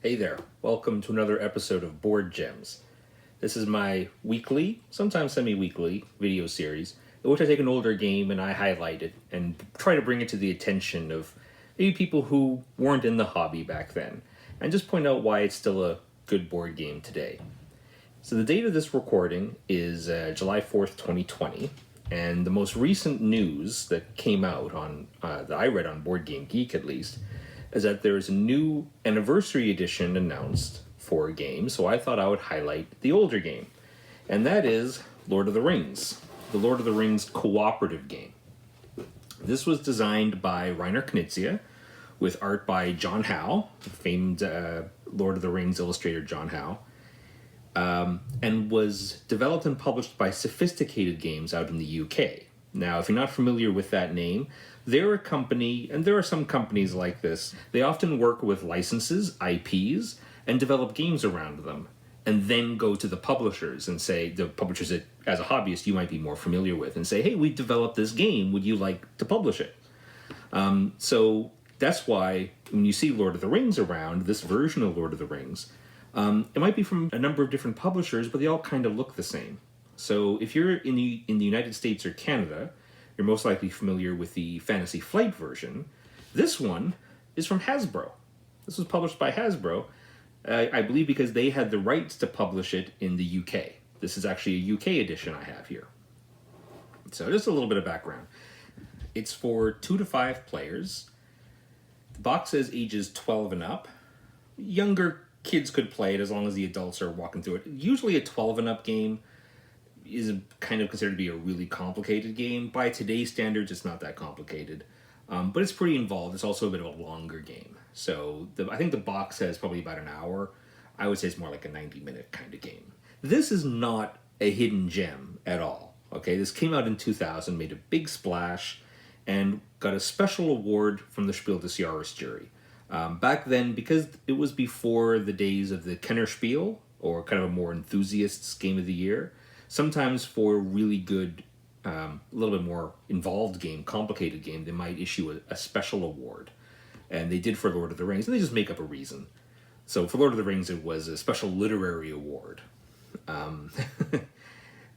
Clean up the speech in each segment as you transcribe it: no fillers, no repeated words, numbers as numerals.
Hey there, welcome to another episode of Board Gems. This is my weekly, sometimes semi-weekly, video series in which I take an older game and I highlight it and try to bring it to the attention of maybe people who weren't in the hobby back then, and just point out why it's still a good board game today. So the date of this recording is July 4th, 2020, and the most recent news that came out on, that I read on Board Game Geek at least, is that there's a new anniversary edition announced for a game, so I thought I would highlight the older game. And that is Lord of the Rings, the Lord of the Rings cooperative game. This was designed by Reiner Knizia, with art by John Howe, famed Lord of the Rings illustrator John Howe, and was developed and published by Sophisticated Games out in the UK. Now, if you're not familiar with that name, they're a company, and there are some companies like this. They often work with licenses, IPs, and develop games around them, and then go to the publishers and say, the publishers that, as a hobbyist, you might be more familiar with, and say, hey, we developed this game, would you like to publish it? So that's why when you see Lord of the Rings around, this version of Lord of the Rings, it might be from a number of different publishers, but they all kind of look the same. So if you're in the United States or Canada, you're most likely familiar with the Fantasy Flight version. This one is from Hasbro. This was published by Hasbro, I believe because they had the rights to publish it in the UK. This is actually a UK edition I have here. So just a little bit of background. It's for 2 to 5 players. The box says ages 12 and up. Younger kids could play it as long as the adults are walking through it. Usually a 12 and up game is kind of considered to be a really complicated game. By today's standards, it's not that complicated, but it's pretty involved. It's also a bit of a longer game. So I think the box says probably about an hour. I would say it's more like a 90-minute kind of game. This is not a hidden gem at all. Okay, this came out in 2000, made a big splash, and got a special award from the Spiel des Jahres jury. Back then, because it was before the days of the Kenner Spiel, or kind of a more enthusiasts game of the year, sometimes for a really good, a little bit more involved game, complicated game, they might issue a special award. And they did for Lord of the Rings, and they just make up a reason. So for Lord of the Rings, it was a special literary award. I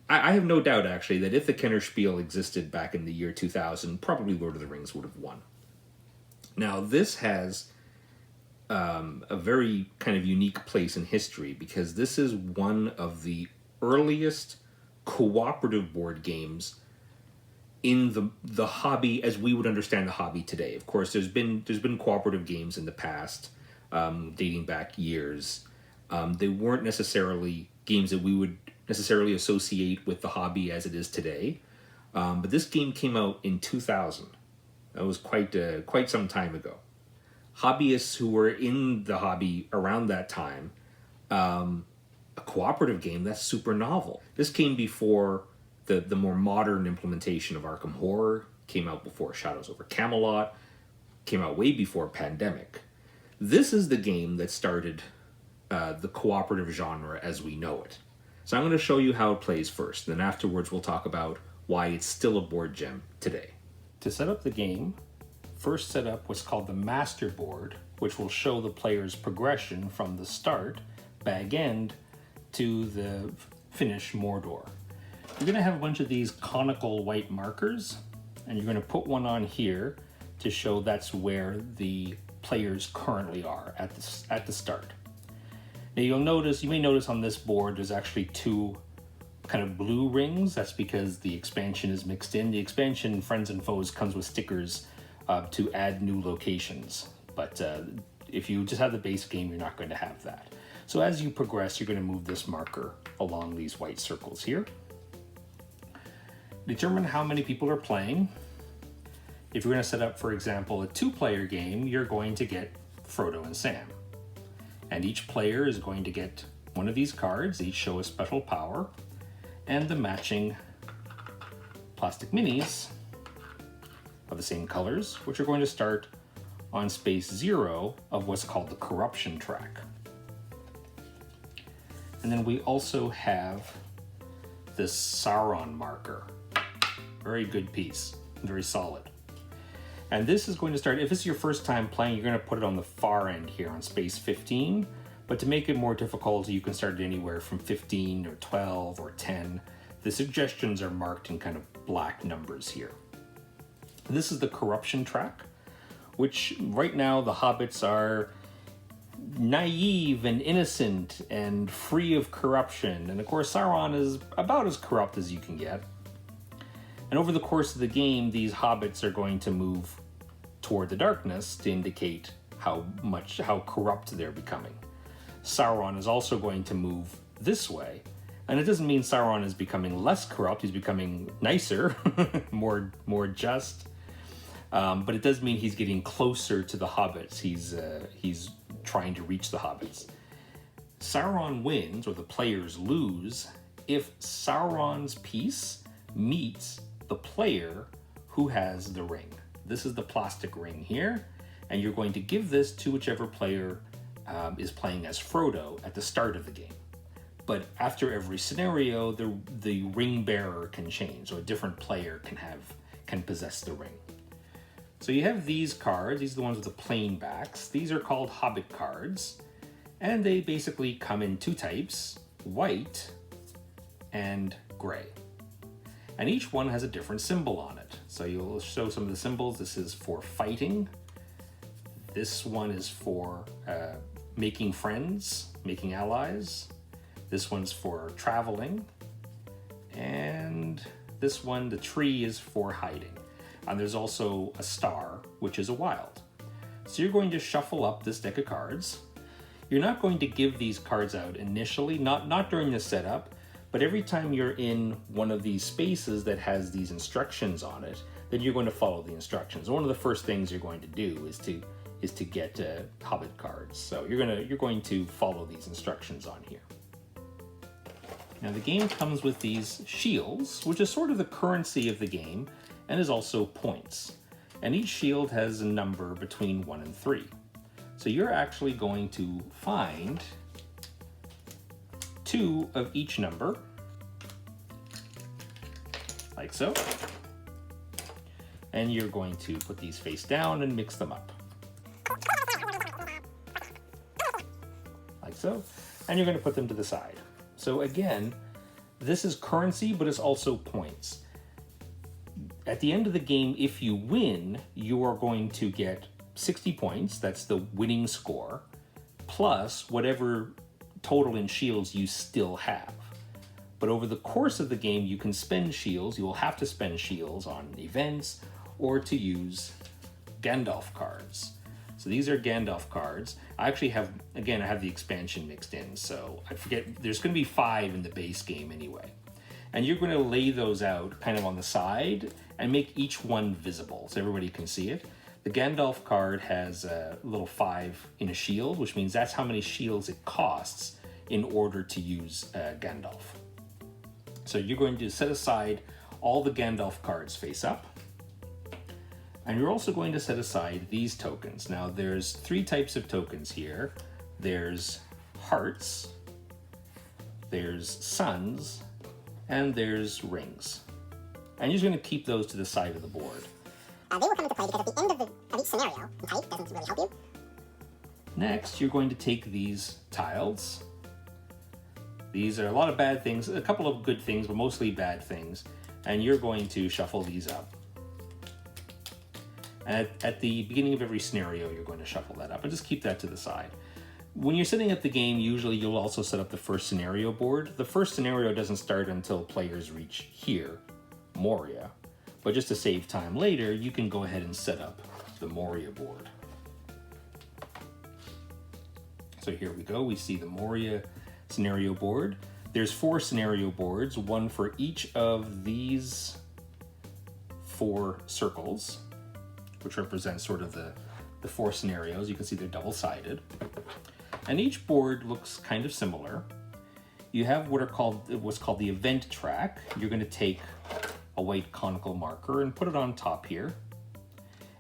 have no doubt, actually, that if the Kenner Spiel existed back in the year 2000, probably Lord of the Rings would have won. Now, this has a very kind of unique place in history, because this is one of the earliest cooperative board games in the hobby as we would understand the hobby today. Of course, there's been cooperative games in the past, dating back years. They weren't necessarily games that we would necessarily associate with the hobby as it is today. But this game came out in 2000. That was quite some time ago. Hobbyists who were in the hobby around that time, a cooperative game, that's super novel. This came before the more modern implementation of Arkham Horror, came out before Shadows over Camelot, came out way before Pandemic. This is the game that started the cooperative genre as we know it. So I'm going to show you how it plays first, and then afterwards we'll talk about why it's still a board gem today. To set up the game, first set up what's called the master board, which will show the player's progression from the start, bag end, to the finish Mordor. You're going to have a bunch of these conical white markers, and you're going to put one on here to show that's where the players currently are at the start. Now you may notice on this board there's actually 2 kind of blue rings. That's because the expansion is mixed in. The expansion, Friends and Foes, comes with stickers to add new locations, but if you just have the base game, you're not going to have that. So as you progress, you're going to move this marker along these white circles here. Determine how many people are playing. If you're going to set up, for example, a 2-player game, you're going to get Frodo and Sam. And each player is going to get one of these cards, each show a special power, and the matching plastic minis of the same colors, which are going to start on space 0 of what's called the corruption track. And then we also have this Sauron marker. Very good piece, very solid. And this is going to start, if this is your first time playing, you're going to put it on the far end here on space 15. But to make it more difficult, you can start it anywhere from 15 or 12 or 10. The suggestions are marked in kind of black numbers here. This is the corruption track, which right now the hobbits are naive and innocent and free of corruption. And of course, Sauron is about as corrupt as you can get. And over the course of the game, these hobbits are going to move toward the darkness to indicate how corrupt they're becoming. Sauron is also going to move this way. And it doesn't mean Sauron is becoming less corrupt, he's becoming nicer, more just. But it does mean he's getting closer to the hobbits. He's trying to reach the hobbits. Sauron wins, or the players lose, if Sauron's piece meets the player who has the ring. This is the plastic ring here, and you're going to give this to whichever player is playing as Frodo at the start of the game. But after every scenario, the ring bearer can change, so a different player can possess the ring. So you have these cards. These are the ones with the plain backs. These are called Hobbit cards, and they basically come in two types: white and gray. And each one has a different symbol on it. So you'll show some of the symbols. This is for fighting. This one is for making friends, making allies. This one's for traveling. And this one, the tree, is for hiding. And there's also a star, which is a wild. So you're going to shuffle up this deck of cards. You're not going to give these cards out initially, not during the setup, but every time you're in one of these spaces that has these instructions on it, then you're going to follow the instructions. One of the first things you're going to do is to get Hobbit cards. So you're going to follow these instructions on here. Now the game comes with these shields, which is sort of the currency of the game, and is also points. And each shield has a number between 1 and 3. So you're actually going to find 2 of each number, like so. And you're going to put these face down and mix them up. Like so. And you're going to put them to the side. So again, this is currency, but it's also points. At the end of the game, if you win, you are going to get 60 points. That's the winning score, plus whatever total in shields you still have. But over the course of the game, you can spend shields. You will have to spend shields on events or to use Gandalf cards. So these are Gandalf cards. I actually have, again, I have the expansion mixed in, so I forget, there's going to be 5 in the base game anyway. And you're going to lay those out kind of on the side and make each one visible so everybody can see it. The Gandalf card has a little 5 in a shield, which means that's how many shields it costs in order to use Gandalf. So you're going to set aside all the Gandalf cards face up. And you're also going to set aside these tokens. Now there's 3 types of tokens here. There's hearts, there's suns, and there's rings. And you're just going to keep those to the side of the board. They will come into play because at the end of each scenario, and type doesn't really help you. Next, you're going to take these tiles. These are a lot of bad things, a couple of good things, but mostly bad things. And you're going to shuffle these up. And at the beginning of every scenario, you're going to shuffle that up and just keep that to the side. When you're setting up the game, usually you'll also set up the first scenario board. The first scenario doesn't start until players reach here, Moria. But just to save time later, you can go ahead and set up the Moria board. So here we go. We see the Moria scenario board. There's 4 scenario boards, one for each of these 4 circles, which represents sort of the 4 scenarios. You can see they're double-sided. And each board looks kind of similar. You have what's called the event track. You're going to take a white conical marker and put it on top here.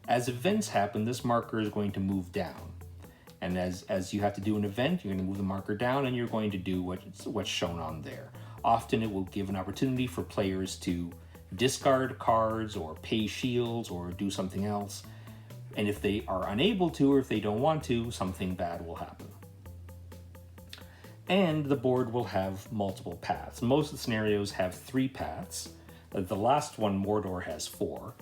As events happen, this marker is going to move down. And as you have to do an event, you're going to move the marker down and you're going to do what's shown on there. Often it will give an opportunity for players to discard cards or pay shields or do something else. And if they are unable to, or if they don't want to, something bad will happen. And the board will have multiple paths. Most of the scenarios have 3 paths. The last one, Mordor, has 4.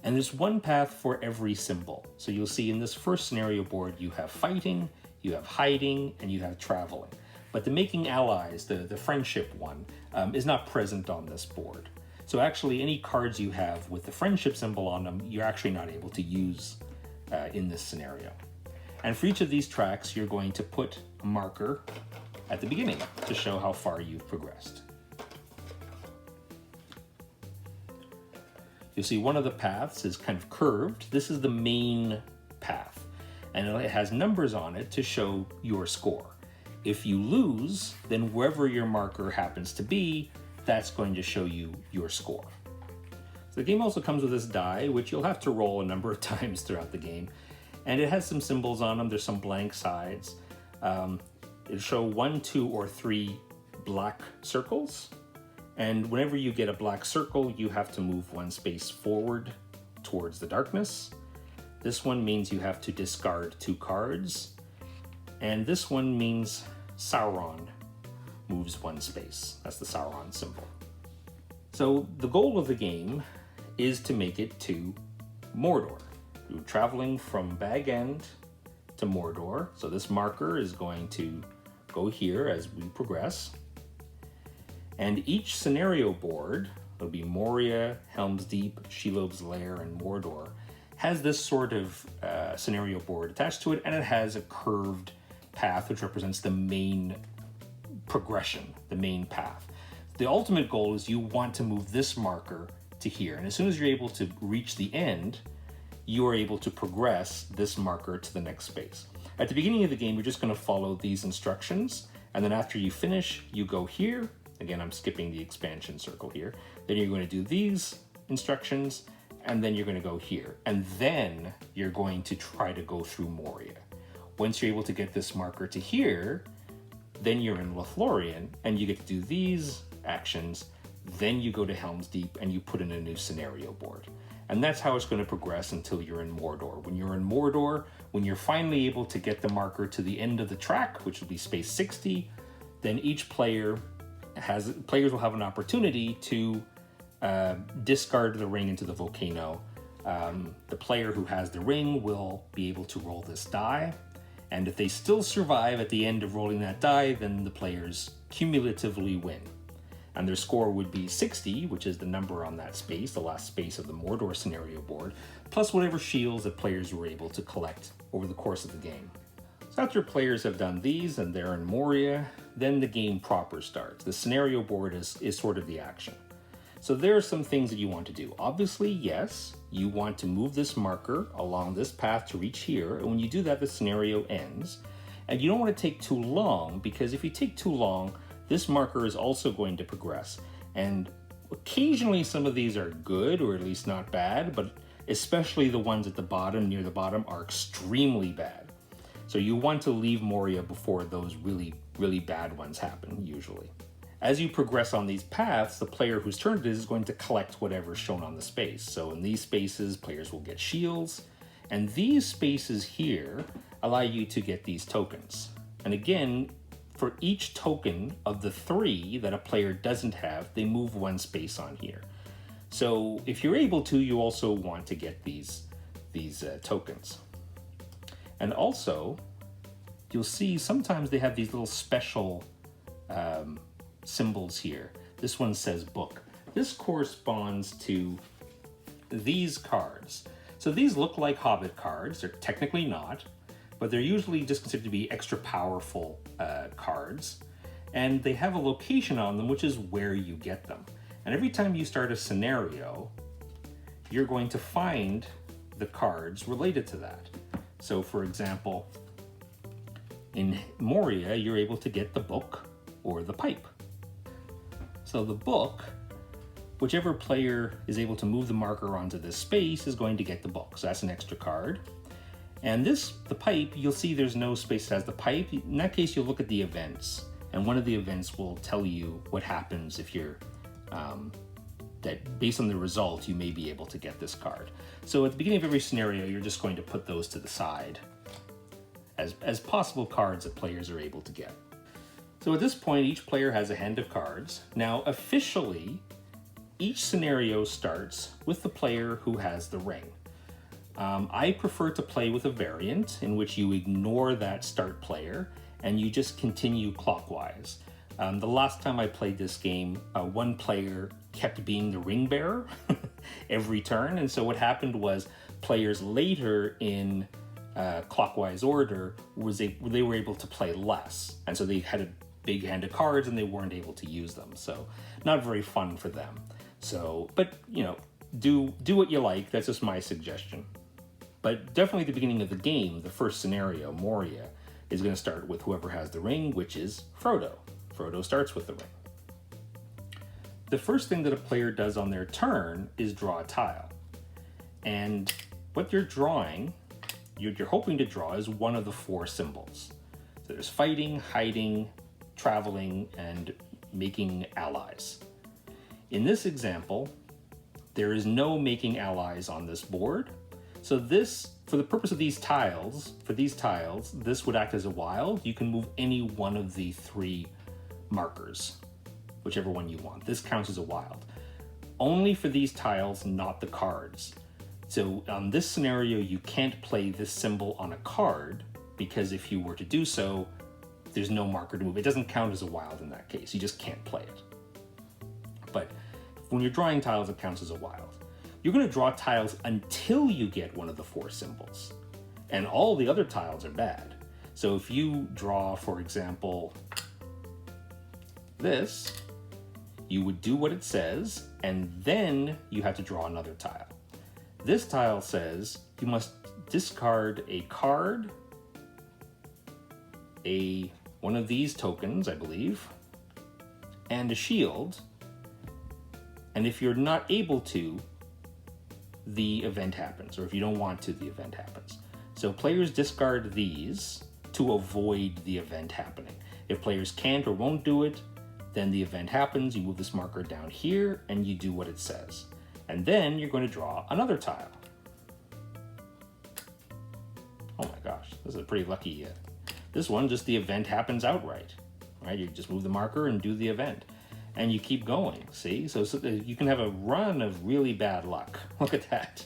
And there's 1 path for every symbol. So you'll see in this first scenario board, you have fighting, you have hiding, and you have traveling. But the making allies, the friendship one, is not present on this board. So actually, any cards you have with the friendship symbol on them, you're actually not able to use in this scenario. And for each of these tracks, you're going to put a marker at the beginning to show how far you've progressed. You'll see one of the paths is kind of curved. This is the main path, and it has numbers on it to show your score. If you lose, then wherever your marker happens to be, that's going to show you your score. So the game also comes with this die, which you'll have to roll a number of times throughout the game. And it has some symbols on them. There's some blank sides. It'll show 1, 2, or 3 black circles. And whenever you get a black circle, you have to move 1 space forward towards the darkness. This one means you have to discard 2 cards. And this one means Sauron moves 1 space. That's the Sauron symbol. So the goal of the game is to make it to Mordor. You're traveling from Bag End to Mordor. So this marker is going to go here as we progress. And each scenario board, it'll be Moria, Helm's Deep, Shelob's Lair, and Mordor, has this sort of scenario board attached to it, and it has a curved path which represents the main progression, the main path. The ultimate goal is you want to move this marker to here, and as soon as you're able to reach the end, you are able to progress this marker to the next space. At the beginning of the game, you're just going to follow these instructions, and then after you finish, you go here. Again, I'm skipping the expansion circle here. Then you're going to do these instructions, and then you're going to go here. And then you're going to try to go through Moria. Once you're able to get this marker to here, then you're in Lothlorien, and you get to do these actions. Then you go to Helm's Deep, and you put in a new scenario board. And that's how it's going to progress until you're in Mordor. When you're in Mordor, when you're finally able to get the marker to the end of the track, which will be space 60, then each players will have an opportunity to discard the ring into the volcano. The player who has the ring will be able to roll this die, and if they still survive at the end of rolling that die, then the players cumulatively win. And their score would be 60, which is the number on that space, the last space of the Mordor scenario board, plus whatever shields that players were able to collect over the course of the game. So after players have done these and they're in Moria, then the game proper starts. The scenario board is sort of the action. So there are some things that you want to do. Obviously, yes, you want to move this marker along this path to reach here, and when you do that, the scenario ends. And you don't want to take too long, because if you take too long, this marker is also going to progress. And occasionally some of these are good, or at least not bad, but especially the ones at the bottom, near the bottom, are extremely bad. So you want to leave Moria before those really, really bad ones happen, usually. As you progress on these paths, the player whose turn it is going to collect whatever's shown on the space. So in these spaces, players will get shields, and these spaces here allow you to get these tokens. And again, for each token of the 3 that a player doesn't have, they move 1 space on here. So if you're able to, you also want to get these tokens. And also, you'll see sometimes they have these little special symbols here. This one says book. This corresponds to these cards. So these look like Hobbit cards. They're technically not, but they're usually just considered to be extra powerful cards. And they have a location on them, which is where you get them. And every time you start a scenario, you're going to find the cards related to that. So for example, in Moria, you're able to get the book or the pipe. So the book, whichever player is able to move the marker onto this space is going to get the book. So that's an extra card. And the pipe, you'll see there's no space that has the pipe. In that case, you'll look at the events. And one of the events will tell you what happens if you're that based on the result, you may be able to get this card. So at the beginning of every scenario, you're just going to put those to the side as possible cards that players are able to get. So at this point, each player has a hand of cards. Now, officially, each scenario starts with the player who has the ring. I prefer to play with a variant in which you ignore that start player and you just continue clockwise. The last time I played this game, one player kept being the ring bearer every turn, and so what happened was players later in clockwise order they were able to play less, and so they had a big hand of cards and they weren't able to use them, so not very fun for them. So, but you know, do what you like. That's just my suggestion. But definitely at the beginning of the game, the first scenario, Moria, is going to start with whoever has the ring, which is Frodo. Frodo starts with the ring. The first thing that a player does on their turn is draw a tile. And what you're drawing, you're hoping to draw, is one of the 4 symbols. So there's fighting, hiding, traveling, and making allies. In this example, there is no making allies on this board. So this, for the purpose of these tiles, this would act as a wild. You can move any one of the 3 markers, whichever one you want. This counts as a wild. Only for these tiles, not the cards. So on this scenario, you can't play this symbol on a card, because if you were to do so, there's no marker to move. It doesn't count as a wild in that case. You just can't play it. But when you're drawing tiles, it counts as a wild. You're going to draw tiles until you get one of the 4 symbols. And all the other tiles are bad. So if you draw, for example, this, you would do what it says, and then you have to draw another tile. This tile says you must discard a card, one of these tokens, I believe, and a shield. And if you're not able to, the event happens, or if you don't want to, the event happens. So players discard these to avoid the event happening. If players can't or won't do it, then the event happens. You move this marker down here and you do what it says. And then you're going to draw another tile. Oh my gosh, this is a pretty lucky, this one, just the event happens outright, right? You just move the marker and do the event. And you keep going, see? So you can have a run of really bad luck. Look at that.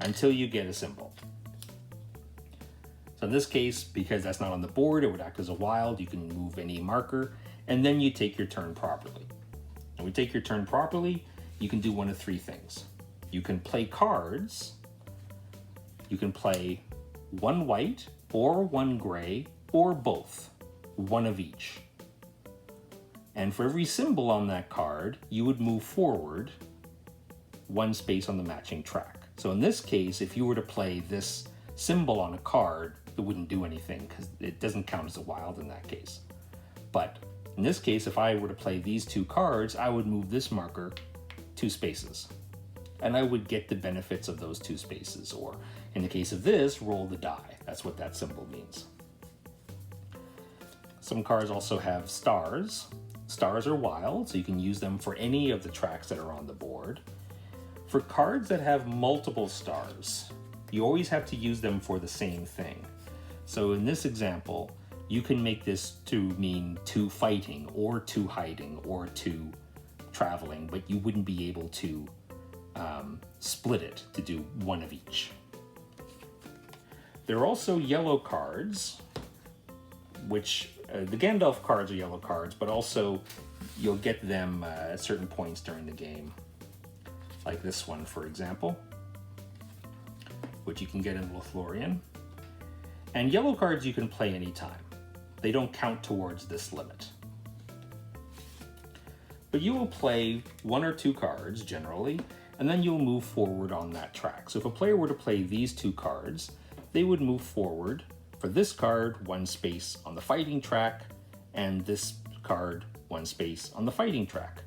Until you get a symbol. So in this case, because that's not on the board, it would act as a wild. You can move any marker, and then you take your turn properly. And when you take your turn properly, you can do one of 3 things. You can play cards. You can play 1 white, or 1 gray, or both. 1 of each. And for every symbol on that card, you would move forward 1 space on the matching track. So in this case, if you were to play this symbol on a card, it wouldn't do anything because it doesn't count as a wild in that case. But in this case, if I were to play these 2 cards, I would move this marker 2 spaces. And I would get the benefits of those 2 spaces, or in the case of this, roll the die. That's what that symbol means. Some cards also have stars. Stars are wild, so you can use them for any of the tracks that are on the board. For cards that have multiple stars, you always have to use them for the same thing. So in this example, you can make this to mean 2 fighting, or 2 hiding, or 2 traveling, but you wouldn't be able to split it to do 1 of each. There are also yellow cards, which the Gandalf cards are yellow cards, but also you'll get them at certain points during the game. Like this one, for example, which you can get in Lothlorien. And yellow cards you can play anytime. They don't count towards this limit. But you will play 1 or 2 cards, generally, and then you'll move forward on that track. So if a player were to play these 2 cards, they would move forward for this card 1 space on the fighting track, and this card 1 space on the fighting track.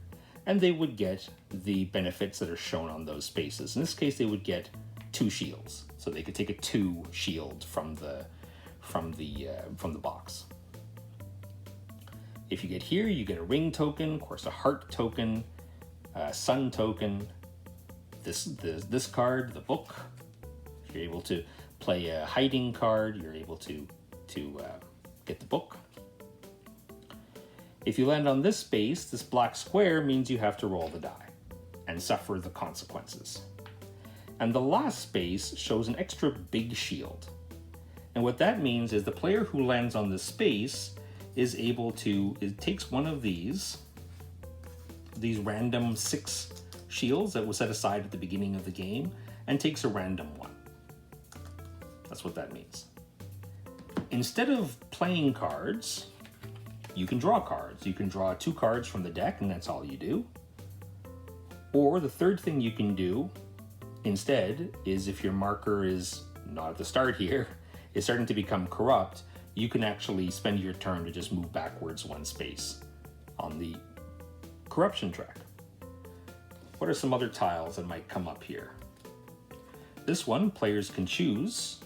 And they would get the benefits that are shown on those spaces. In this case, they would get 2 shields. So they could take a 2 shield from the box. If you get here, you get a ring token, of course a heart token, sun token, this card, the book. If you're able to play a hiding card, you're able to get the book. If you land on this space, this black square means you have to roll the die and suffer the consequences. And the last space shows an extra big shield. And what that means is the player who lands on this space is able to, it takes one of these random 6 shields that was set aside at the beginning of the game and takes a random one. That's what that means. Instead of playing cards, you can draw cards. You can draw 2 cards from the deck and that's all you do. Or the third thing you can do instead is, if your marker is not at the start here, is starting to become corrupt, you can actually spend your turn to just move backwards 1 space on the corruption track. What are some other tiles that might come up here? This one, players can choose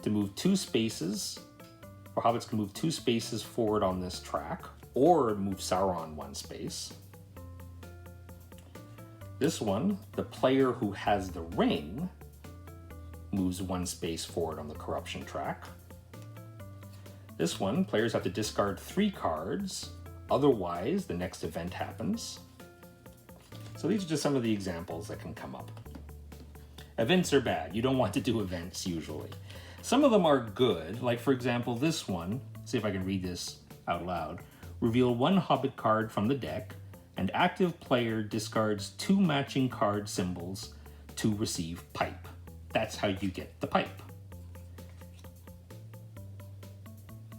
to move 2 spaces, or hobbits can move 2 spaces forward on this track, or move Sauron 1 space. This one, the player who has the ring moves 1 space forward on the corruption track. This one, players have to discard 3 cards, otherwise the next event happens. So these are just some of the examples that can come up. Events are bad. You don't want to do events usually. Some of them are good, like for example this one, see if I can read this out loud. Reveal 1 hobbit card from the deck, and active player discards 2 matching card symbols to receive pipe. That's how you get the pipe.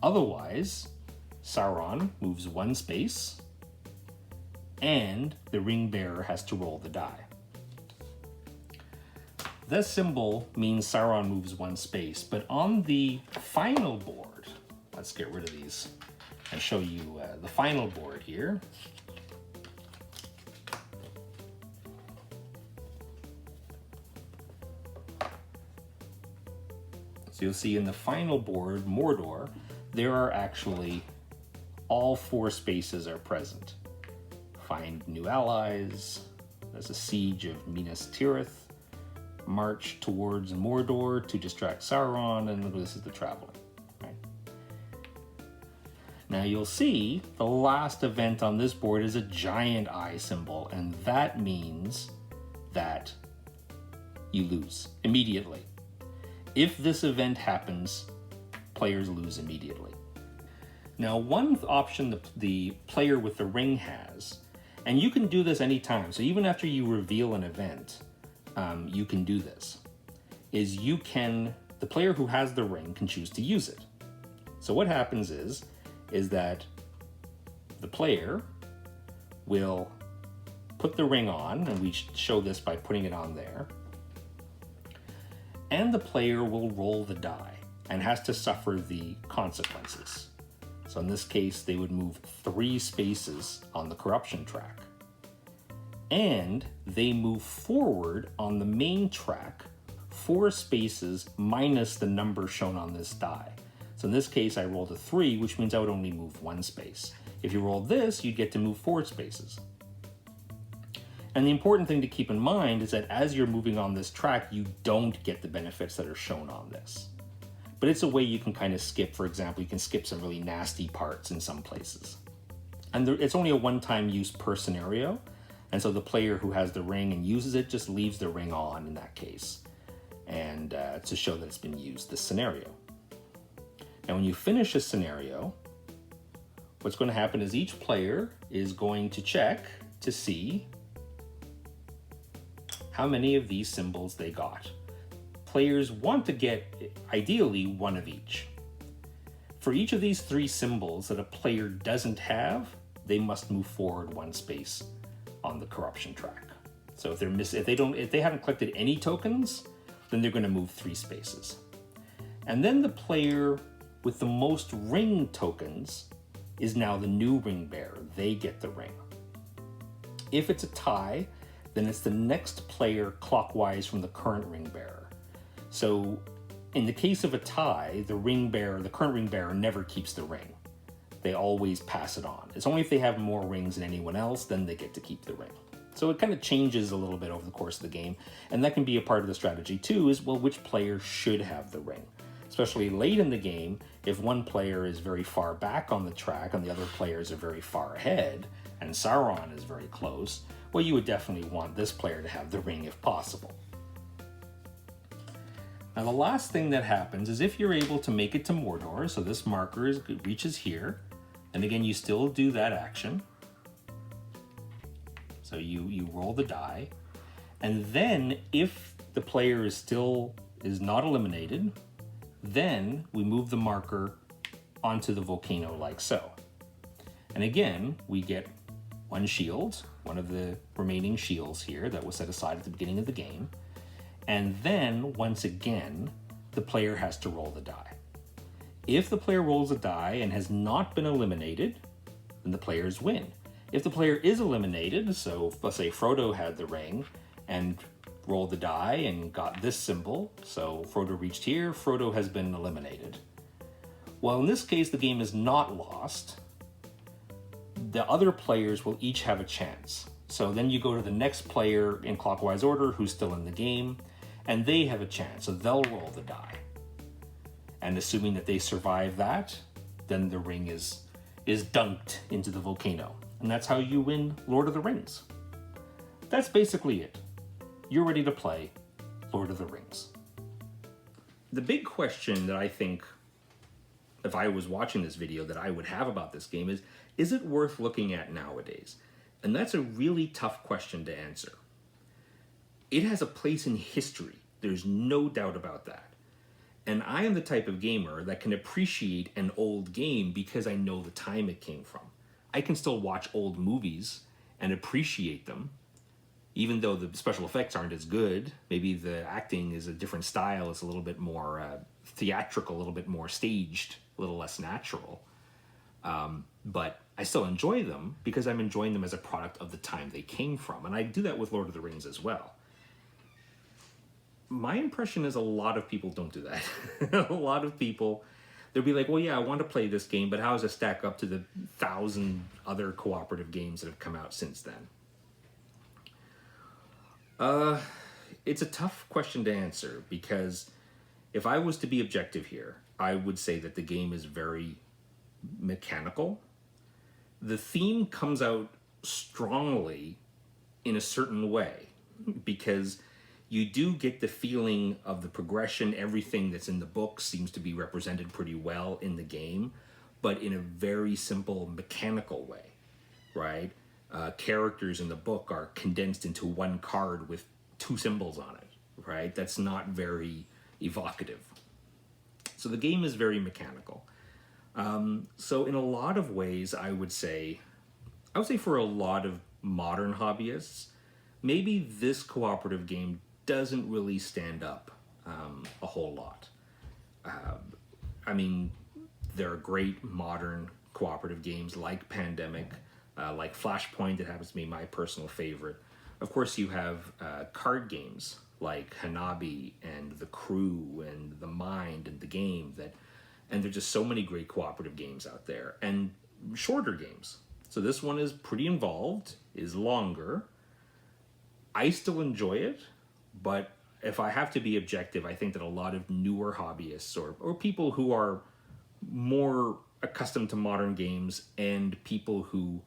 Otherwise, Sauron moves 1 space, and the ring bearer has to roll the die. This symbol means Sauron moves 1 space, but on the final board, let's get rid of these and show you the final board here. So you'll see in the final board, Mordor, there are actually all 4 spaces are present. Find new allies, there's a siege of Minas Tirith, march towards Mordor to distract Sauron, and this is the traveling. Right? Now you'll see the last event on this board is a giant eye symbol, and that means that you lose immediately. If this event happens, players lose immediately. Now, one option the player with the ring has, and you can do this anytime, so even after you reveal an event, you can do this, is the player who has the ring can choose to use it. So what happens is that the player will put the ring on, and we show this by putting it on there, and the player will roll the die and has to suffer the consequences. So in this case, they would move 3 spaces on the corruption track. And they move forward on the main track 4 spaces minus the number shown on this die. So in this case, I rolled a 3, which means I would only move 1 space. If you rolled this, you'd get to move 4 spaces. And the important thing to keep in mind is that as you're moving on this track, you don't get the benefits that are shown on this. But it's a way you can kind of skip. For example, you can skip some really nasty parts in some places. And it's only a one-time use per scenario. And so the player who has the ring and uses it just leaves the ring on in that case, and to show that it's been used, this scenario. Now when you finish a scenario, what's going to happen is each player is going to check to see how many of these symbols they got. Players want to get, ideally, 1 of each. For each of these 3 symbols that a player doesn't have, they must move forward 1 space on the corruption track. So if they haven't collected any tokens, then they're going to move 3 spaces. And then the player with the most ring tokens is now the new ring bearer. They get the ring. If it's a tie, then it's the next player clockwise from the current ring bearer. So in the case of a tie, the current ring bearer never keeps the ring. they always pass it on. It's only if they have more rings than anyone else, then they get to keep the ring. So it kind of changes a little bit over the course of the game, and that can be a part of the strategy too, is, well, which player should have the ring? Especially late in the game, if one player is very far back on the track and the other players are very far ahead, and Sauron is very close, well, you would definitely want this player to have the ring if possible. Now, the last thing that happens is if you're able to make it to Mordor, so this marker reaches here, and again, you still do that action. So you roll the die, and then if the player is not eliminated, then we move the marker onto the volcano like so. And again, we get one shield, one of the remaining shields here that was set aside at the beginning of the game. And then, once again, the player has to roll the die. If the player rolls a die and has not been eliminated, then the players win. If the player is eliminated, so let's say Frodo had the ring and rolled the die and got this symbol, so Frodo reached here, Frodo has been eliminated. Well, in this case, the game is not lost. The other players will each have a chance. So then you go to the next player in clockwise order who's still in the game, and they have a chance, so they'll roll the die. And assuming that they survive that, then the ring is dunked into the volcano. And that's how you win Lord of the Rings. That's basically it. You're ready to play Lord of the Rings. The big question that I think, if I was watching this video, that I would have about this game is it worth looking at nowadays? And that's a really tough question to answer. It has a place in history. There's no doubt about that. And I am the type of gamer that can appreciate an old game because I know the time it came from. I can still watch old movies and appreciate them, even though the special effects aren't as good. Maybe the acting is a different style. It's a little bit more theatrical, a little bit more staged, a little less natural. But I still enjoy them because I'm enjoying them as a product of the time they came from. And I do that with Lord of the Rings as well. My impression is a lot of people don't do that. A lot of people, they'll be like, well, yeah, I want to play this game, but how does it stack up to the 1,000 other cooperative games that have come out since then? It's a tough question to answer because if I was to be objective here, I would say that the game is very mechanical. The theme comes out strongly in a certain way because you do get the feeling of the progression. Everything that's in the book seems to be represented pretty well in the game, but in a very simple mechanical way, right? Characters in the book are condensed into one card with 2 symbols on it, right? That's not very evocative. So the game is very mechanical. So in a lot of ways, I would say for a lot of modern hobbyists, maybe this cooperative game doesn't really stand up a whole lot. I mean, there are great modern cooperative games like Pandemic, like Flashpoint, that happens to be my personal favorite. Of course, you have card games like Hanabi and The Crew and The Mind and The Game, and there's just so many great cooperative games out there, and shorter games. So this one is pretty involved, is longer. I still enjoy it, but if I have to be objective, I think that a lot of newer hobbyists or people who are more accustomed to modern games and people who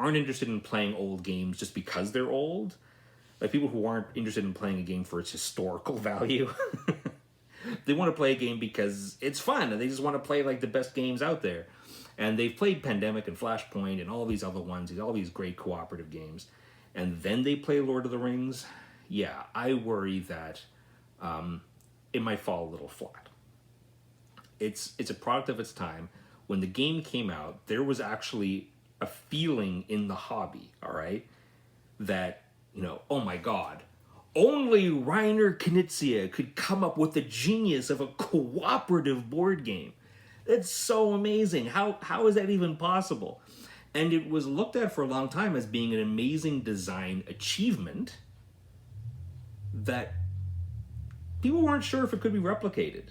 aren't interested in playing old games just because they're old, like people who aren't interested in playing a game for its historical value, they want to play a game because it's fun and they just want to play like the best games out there. And they've played Pandemic and Flashpoint and all these other ones, all these great cooperative games, and then they play Lord of the Rings. Yeah, I worry that it might fall a little flat. It's a product of its time. When the game came out, there was actually a feeling in the hobby, all right, that, oh my God, only Reiner Knizia could come up with the genius of a cooperative board game. That's so amazing. How is that even possible? And it was looked at for a long time as being an amazing design achievement that people weren't sure if it could be replicated.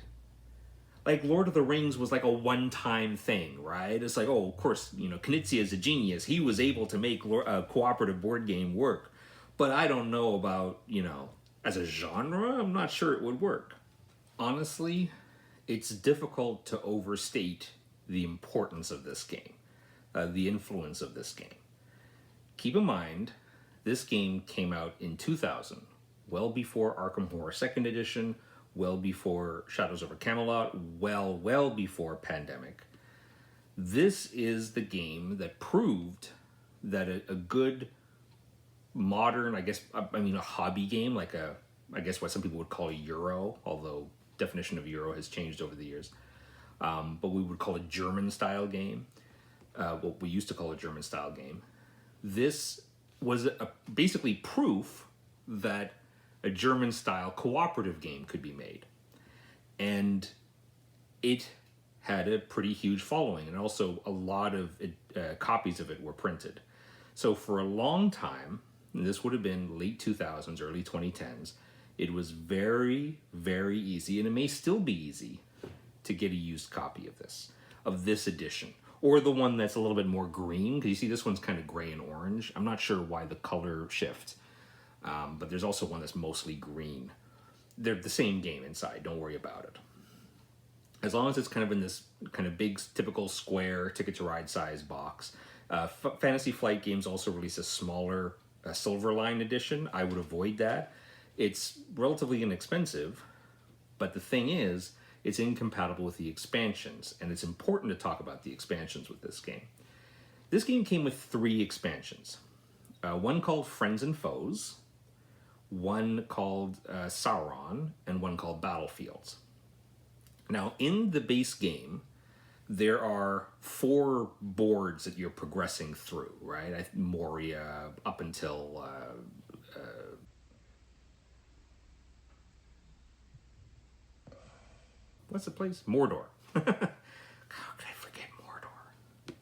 like Lord of the Rings was like a one-time thing, right? It's like, oh, of course, Knizia is a genius. He was able to make a cooperative board game work. But I don't know about, as a genre, I'm not sure it would work. Honestly, it's difficult to overstate the importance of this game, the influence of this game. Keep in mind, this game came out in 2000, well before Arkham Horror 2nd Edition, well before Shadows over Camelot, well before Pandemic. This is the game that proved that a good modern, a hobby game, like I guess what some people would call a Euro, although definition of Euro has changed over the years, but we would call a German style game, what we used to call a German style game. This was basically proof that a German style cooperative game could be made. And it had a pretty huge following, and also a lot of copies of it were printed. So for a long time, and this would have been late 2000s, early 2010s, it was very, very easy, and it may still be easy, to get a used copy of this edition. Or the one that's a little bit more green, because you see this one's kind of gray and orange. I'm not sure why the color shift, but there's also one that's mostly green. They're the same game inside, don't worry about it. As long as it's kind of in this kind of big, typical square, Ticket to Ride size box. Fantasy Flight Games also released a smaller Silverline edition. I would avoid that. It's relatively inexpensive, but the thing is, it's incompatible with the expansions, and it's important to talk about the expansions with this game. This game came with 3 expansions. One called Friends and Foes, one called Sauron, and one called Battlefields. Now, in the base game, there are 4 boards that you're progressing through, right? Moria up until... what's the place? Mordor. How could I forget Mordor?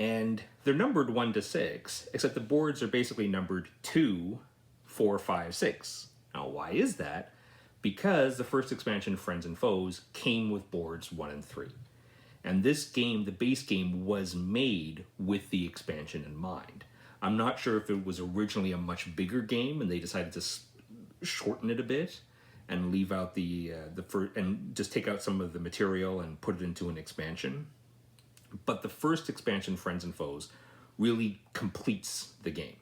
And they're numbered 1 to 6, except the boards are basically numbered 2, 4, 5, 6. Now, why is that? Because the first expansion, Friends and Foes, came with boards 1 and 3. And this game, the base game, was made with the expansion in mind. I'm not sure if it was originally a much bigger game and they decided to shorten it a bit and leave out and just take out some of the material and put it into an expansion. But the first expansion, Friends and Foes, really completes the game.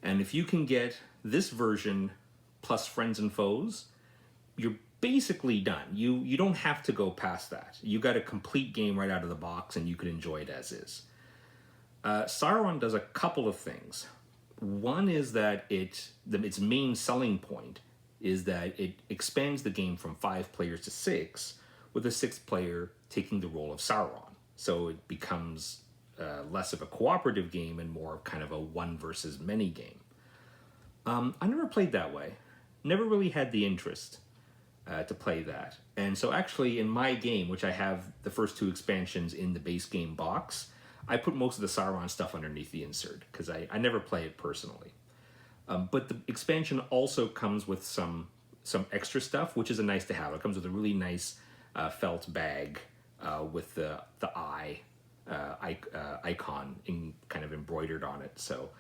And if you can get this version plus Friends and Foes, you're basically done. You don't have to go past that. You got a complete game right out of the box, and you can enjoy it as is. Sauron does a couple of things. One is that its main selling point is that it expands the game from 5 players to 6, with a 6th player taking the role of Sauron. So it becomes less of a cooperative game and more of kind of a one versus many game. I never played that way. Never really had the interest to play that. And so actually in my game, which I have the first 2 expansions in the base game box, I put most of the Sauron stuff underneath the insert, because I never play it personally. But the expansion also comes with some extra stuff, which is a nice to have. It comes with a really nice felt bag with the icon kind of embroidered on it. So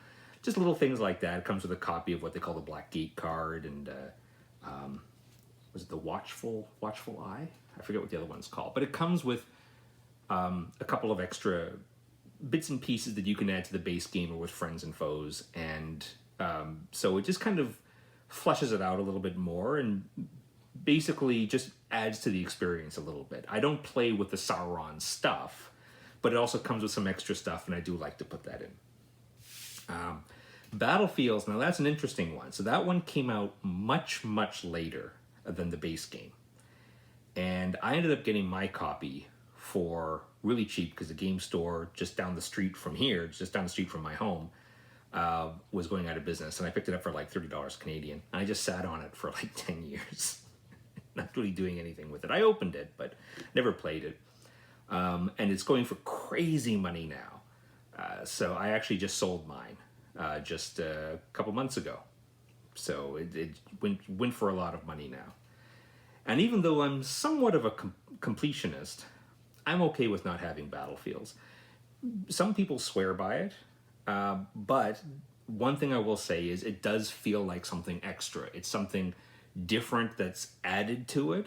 just little things like that. It comes with a copy of what they call the Black Gate card, and was it the Watchful Eye? I forget what the other one's called. But it comes with a couple of extra bits and pieces that you can add to the base game or with Friends and Foes, and so it just kind of flushes it out a little bit more and basically just adds to the experience a little bit. I don't play with the Sauron stuff, but it also comes with some extra stuff, and I do like to put that in. Battlefields, now that's an interesting one. So that one came out much, much later than the base game. And I ended up getting my copy for really cheap, because the game store just down the street from here, just down the street from my home, was going out of business, and I picked it up for like $30 Canadian. And I just sat on it for like 10 years, not really doing anything with it. I opened it, but never played it. And it's going for crazy money now. So I actually just sold mine just a couple months ago. So it went for a lot of money now. And even though I'm somewhat of a completionist, I'm okay with not having battlefields. Some people swear by it, but one thing I will say is it does feel like something extra. It's something different that's added to it,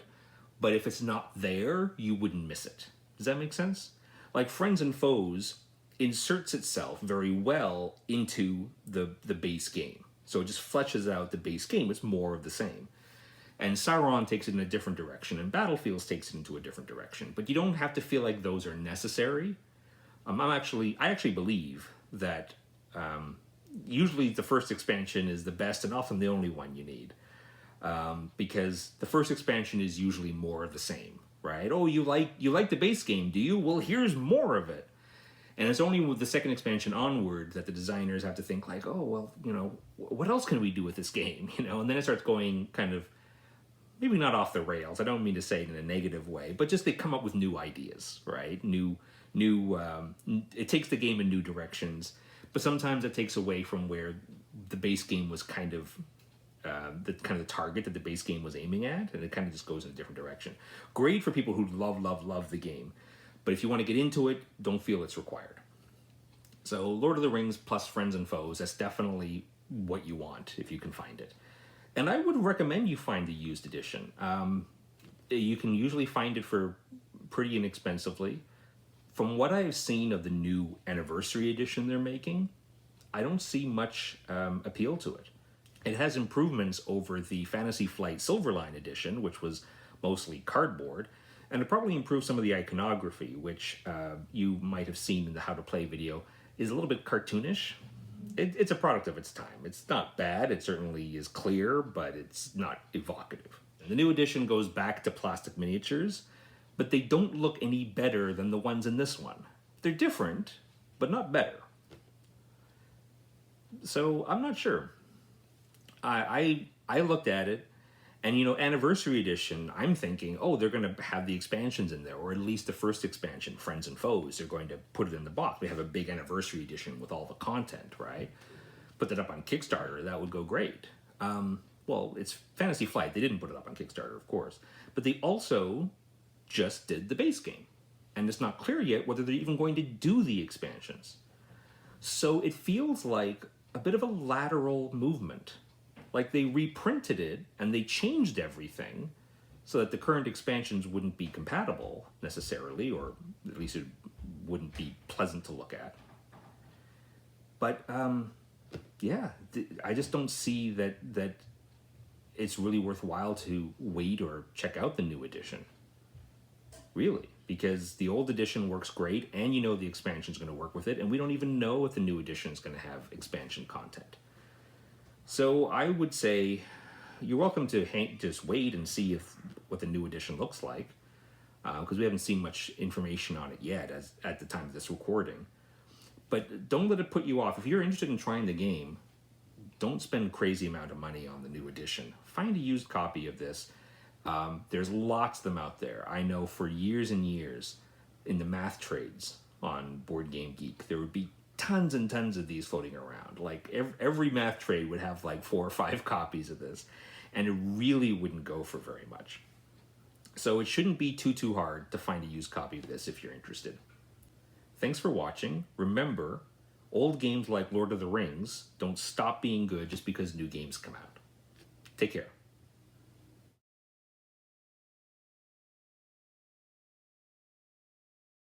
but if it's not there, you wouldn't miss it. Does that make sense? Like Friends and Foes inserts itself very well into the base game. So it just fleshes out the base game. It's more of the same. And Sauron takes it in a different direction, and Battlefields takes it into a different direction. But you don't have to feel like those are necessary. I actually believe that usually the first expansion is the best and often the only one you need, because the first expansion is usually more of the same, right? Oh, you like the base game, do you? Well, here's more of it. And it's only with the second expansion onward that the designers have to think like, oh, well, what else can we do with this game? And then it starts going kind of, maybe not off the rails. I don't mean to say it in a negative way, but just they come up with new ideas, right? It takes the game in new directions, but sometimes it takes away from where the base game was kind of the target that the base game was aiming at, and it kind of just goes in a different direction. Great for people who love the game. But if you want to get into it, don't feel it's required. So Lord of the Rings plus Friends and Foes, that's definitely what you want if you can find it. And I would recommend you find the used edition. You can usually find it for pretty inexpensively. From what I've seen of the new anniversary edition they're making, I don't see much appeal to it. It has improvements over the Fantasy Flight Silverline edition, which was mostly cardboard, and it probably improved some of the iconography, which you might have seen in the How to Play video, is a little bit cartoonish. It's a product of its time. It's not bad. It certainly is clear, but it's not evocative. The new edition goes back to plastic miniatures, but they don't look any better than the ones in this one. They're different, but not better. So I'm not sure. I looked at it, and Anniversary Edition, I'm thinking, oh, they're going to have the expansions in there, or at least the first expansion, Friends and Foes. They're going to put it in the box. We have a big Anniversary Edition with all the content, right? Put that up on Kickstarter, that would go great. Well, it's Fantasy Flight. They didn't put it up on Kickstarter, of course. But they also just did the base game. And it's not clear yet whether they're even going to do the expansions. So it feels like a bit of a lateral movement. Like they reprinted it and they changed everything so that the current expansions wouldn't be compatible necessarily, or at least it wouldn't be pleasant to look at. But I just don't see that it's really worthwhile to wait or check out the new edition. Really, because the old edition works great, and the expansion is going to work with it, and we don't even know if the new edition is going to have expansion content. So I would say you're welcome to just wait and see what the new edition looks like, because we haven't seen much information on it yet at the time of this recording. But don't let it put you off. If you're interested in trying the game, don't spend crazy amount of money on the new edition. Find a used copy of this. There's lots of them out there. I know for years and years in the math trades on Board Game Geek, there would be tons and tons of these floating around. Like every math trade would have like 4 or 5 copies of this, and it really wouldn't go for very much. So it shouldn't be too hard to find a used copy of this if you're interested. Thanks for watching. Remember, old games like Lord of the Rings don't stop being good just because new games come out. Take care.